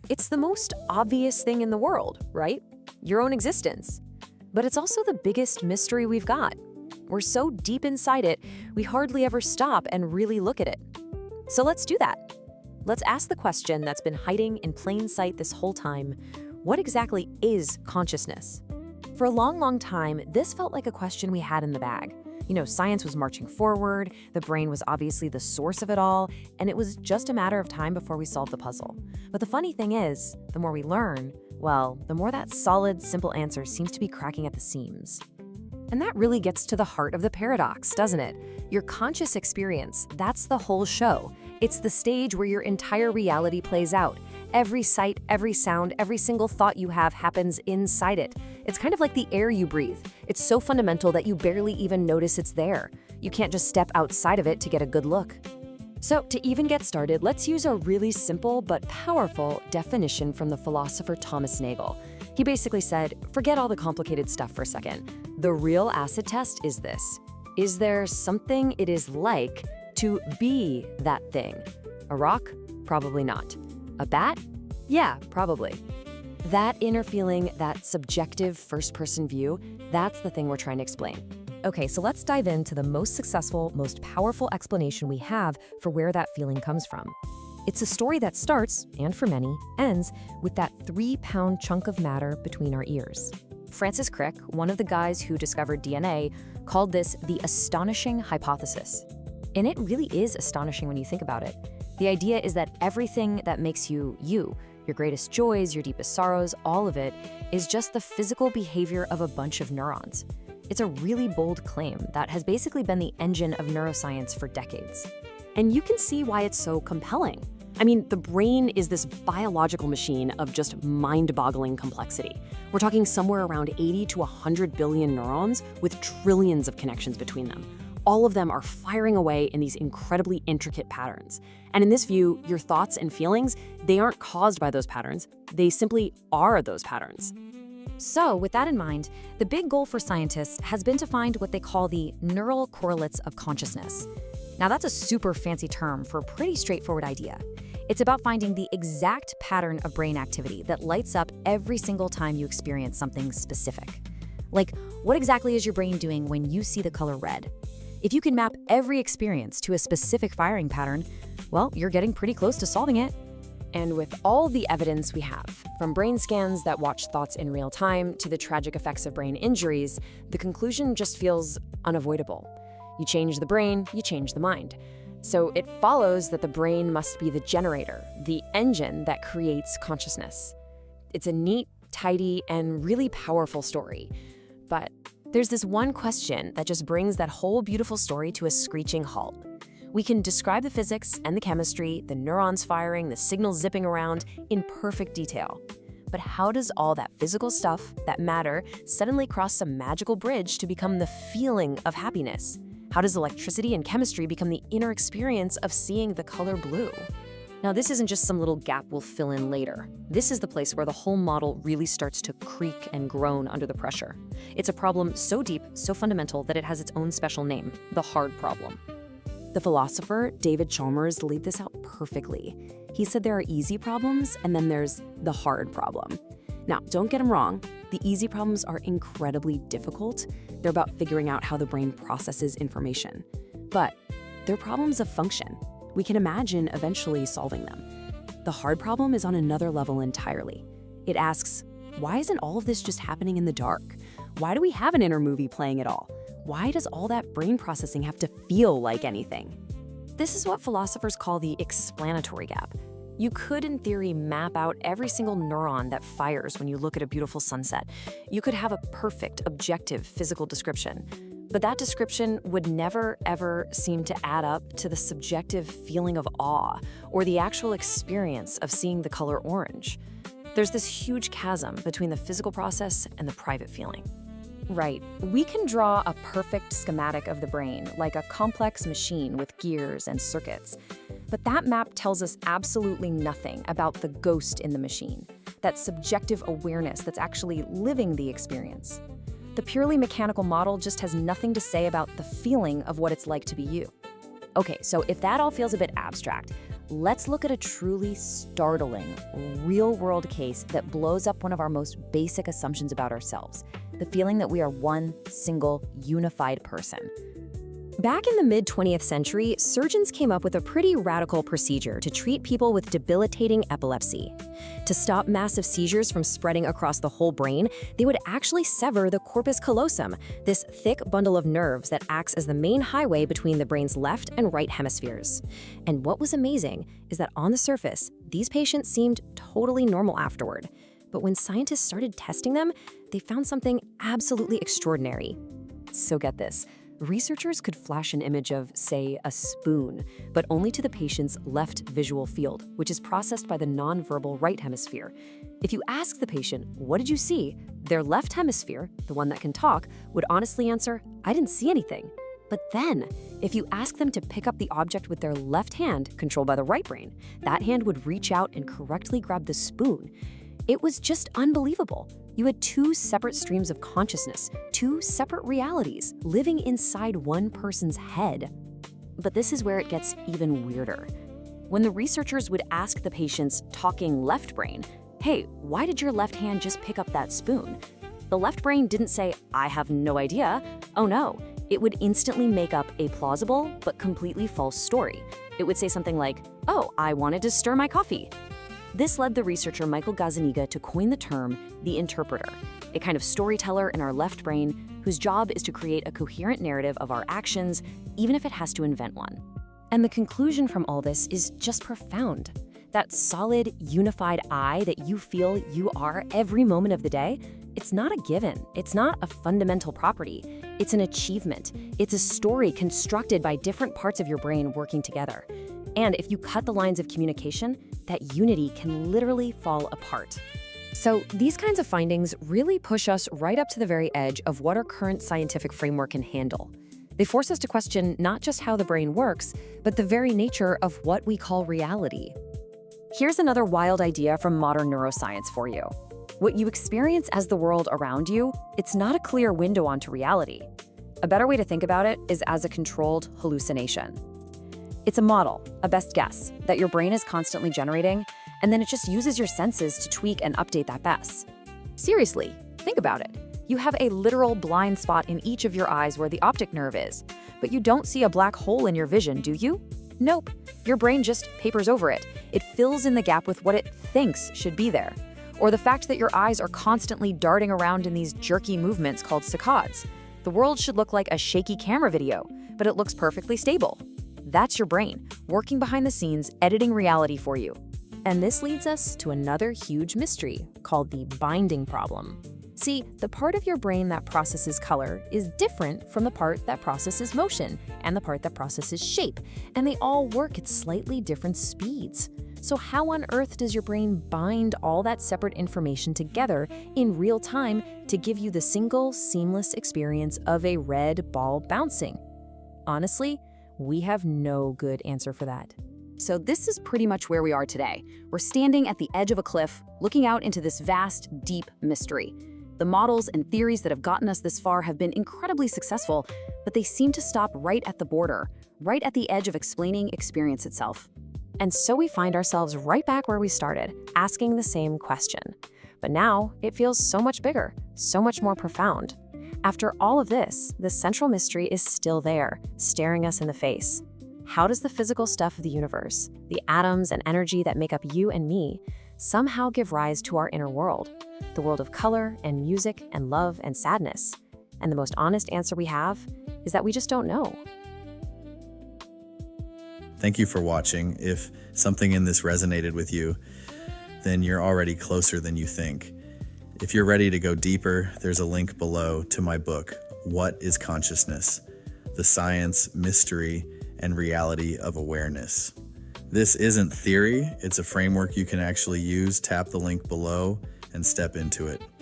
It's the most obvious thing in the world, right? Your own existence. But it's also the biggest mystery we've got. We're so deep inside it, we hardly ever stop and really look at it. So let's do that. Let's ask the question that's been hiding in plain sight this whole time. What exactly is consciousness? For a long, long time, this felt like a question we had in the bag. Science was marching forward, the brain was obviously the source of it all, and it was just a matter of time before we solved the puzzle. But the funny thing is, the more we learn, well, the more that solid, simple answer seems to be cracking at the seams. And that really gets to the heart of the paradox, doesn't it? Your conscious experience, that's the whole show. It's the stage where your entire reality plays out. Every sight, every sound, every single thought you have happens inside it. It's kind of like the air you breathe. It's so fundamental that you barely even notice it's there. You can't just step outside of it to get a good look. So to even get started, let's use a really simple but powerful definition from the philosopher Thomas Nagel. He basically said, forget all the complicated stuff for a second. The real acid test is this. Is there something it is like to be that thing? A rock? Probably not. A bat? Yeah, probably. That inner feeling, that subjective first-person view, that's the thing we're trying to explain. Okay, so let's dive into the most successful, most powerful explanation we have for where that feeling comes from. It's a story that starts, and for many, ends with that 3-pound chunk of matter between our ears. Francis Crick, one of the guys who discovered DNA, called this the astonishing hypothesis. And it really is astonishing when you think about it. The idea is that everything that makes you, your greatest joys, your deepest sorrows, all of it, is just the physical behavior of a bunch of neurons. It's a really bold claim that has basically been the engine of neuroscience for decades. And you can see why it's so compelling. I mean, the brain is this biological machine of just mind-boggling complexity. We're talking somewhere around 80 to 100 billion neurons with trillions of connections between them. All of them are firing away in these incredibly intricate patterns. And in this view, your thoughts and feelings, they aren't caused by those patterns. They simply are those patterns. So, with that in mind, the big goal for scientists has been to find what they call the neural correlates of consciousness. Now, that's a super fancy term for a pretty straightforward idea. It's about finding the exact pattern of brain activity that lights up every single time you experience something specific. Like, what exactly is your brain doing when you see the color red? If you can map every experience to a specific firing pattern, well, you're getting pretty close to solving it. And with all the evidence we have, from brain scans that watch thoughts in real time to the tragic effects of brain injuries, the conclusion just feels unavoidable. You change the brain, you change the mind. So it follows that the brain must be the generator, the engine that creates consciousness. It's a neat, tidy, and really powerful story. But there's this one question that just brings that whole beautiful story to a screeching halt. We can describe the physics and the chemistry, the neurons firing, the signals zipping around in perfect detail. But how does all that physical stuff, that matter, suddenly cross some magical bridge to become the feeling of happiness? How does electricity and chemistry become the inner experience of seeing the color blue? Now, this isn't just some little gap we'll fill in later. This is the place where the whole model really starts to creak and groan under the pressure. It's a problem so deep, so fundamental that it has its own special name, the hard problem. The philosopher David Chalmers laid this out perfectly. He said there are easy problems, and then there's the hard problem. Now, don't get him wrong. The easy problems are incredibly difficult. They're about figuring out how the brain processes information. But they're problems of function. We can imagine eventually solving them. The hard problem is on another level entirely. It asks, why isn't all of this just happening in the dark? Why do we have an inner movie playing at all? Why does all that brain processing have to feel like anything? This is what philosophers call the explanatory gap. You could, in theory, map out every single neuron that fires when you look at a beautiful sunset. You could have a perfect, objective physical description. But that description would never, ever seem to add up to the subjective feeling of awe or the actual experience of seeing the color orange. There's this huge chasm between the physical process and the private feeling. Right, we can draw a perfect schematic of the brain, like a complex machine with gears and circuits. But that map tells us absolutely nothing about the ghost in the machine, that subjective awareness that's actually living the experience. The purely mechanical model just has nothing to say about the feeling of what it's like to be you. Okay, so if that all feels a bit abstract, let's look at a truly startling, real-world case that blows up one of our most basic assumptions about ourselves, the feeling that we are one single, unified person. Back in the mid-20th century, surgeons came up with a pretty radical procedure to treat people with debilitating epilepsy. To stop massive seizures from spreading across the whole brain, they would actually sever the corpus callosum, this thick bundle of nerves that acts as the main highway between the brain's left and right hemispheres. And what was amazing is that on the surface, these patients seemed totally normal afterward. But when scientists started testing them, they found something absolutely extraordinary. So get this. Researchers could flash an image of, say, a spoon, but only to the patient's left visual field, which is processed by the nonverbal right hemisphere. If you ask the patient, "What did you see?" their left hemisphere, the one that can talk, would honestly answer, "I didn't see anything." But then, if you ask them to pick up the object with their left hand, controlled by the right brain, that hand would reach out and correctly grab the spoon. It was just unbelievable. You had two separate streams of consciousness, two separate realities, living inside one person's head. But this is where it gets even weirder. When the researchers would ask the patient's talking left brain, "Hey, why did your left hand just pick up that spoon?" the left brain didn't say, "I have no idea." Oh no, it would instantly make up a plausible but completely false story. It would say something like, "Oh, I wanted to stir my coffee." This led the researcher Michael Gazzaniga to coin the term the interpreter, a kind of storyteller in our left brain whose job is to create a coherent narrative of our actions, even if it has to invent one. And the conclusion from all this is just profound. That solid, unified I that you feel you are every moment of the day, it's not a given. It's not a fundamental property. It's an achievement. It's a story constructed by different parts of your brain working together. And if you cut the lines of communication, that unity can literally fall apart. So these kinds of findings really push us right up to the very edge of what our current scientific framework can handle. They force us to question not just how the brain works, but the very nature of what we call reality. Here's another wild idea from modern neuroscience for you. What you experience as the world around you, it's not a clear window onto reality. A better way to think about it is as a controlled hallucination. It's a model, a best guess, that your brain is constantly generating, and then it just uses your senses to tweak and update that best. Seriously, think about it. You have a literal blind spot in each of your eyes where the optic nerve is, but you don't see a black hole in your vision, do you? Nope. Your brain just papers over it. It fills in the gap with what it thinks should be there. Or the fact that your eyes are constantly darting around in these jerky movements called saccades. The world should look like a shaky camera video, but it looks perfectly stable. That's your brain, working behind the scenes, editing reality for you. And this leads us to another huge mystery, called the binding problem. See, the part of your brain that processes color is different from the part that processes motion and the part that processes shape, and they all work at slightly different speeds. So how on earth does your brain bind all that separate information together in real time to give you the single, seamless experience of a red ball bouncing? Honestly, we have no good answer for that. So this is pretty much where we are today. We're standing at the edge of a cliff, looking out into this vast, deep mystery. The models and theories that have gotten us this far have been incredibly successful, but they seem to stop right at the border, right at the edge of explaining experience itself. And so we find ourselves right back where we started, asking the same question. But now it feels so much bigger, so much more profound. After all of this, the central mystery is still there, staring us in the face. How does the physical stuff of the universe, the atoms and energy that make up you and me, somehow give rise to our inner world, the world of color and music and love and sadness? And the most honest answer we have is that we just don't know. Thank you for watching. If something in this resonated with you, then you're already closer than you think. If you're ready to go deeper, there's a link below to my book, What is Consciousness? The Science, Mystery, and Reality of Awareness. This isn't theory, it's a framework you can actually use. Tap the link below and step into it.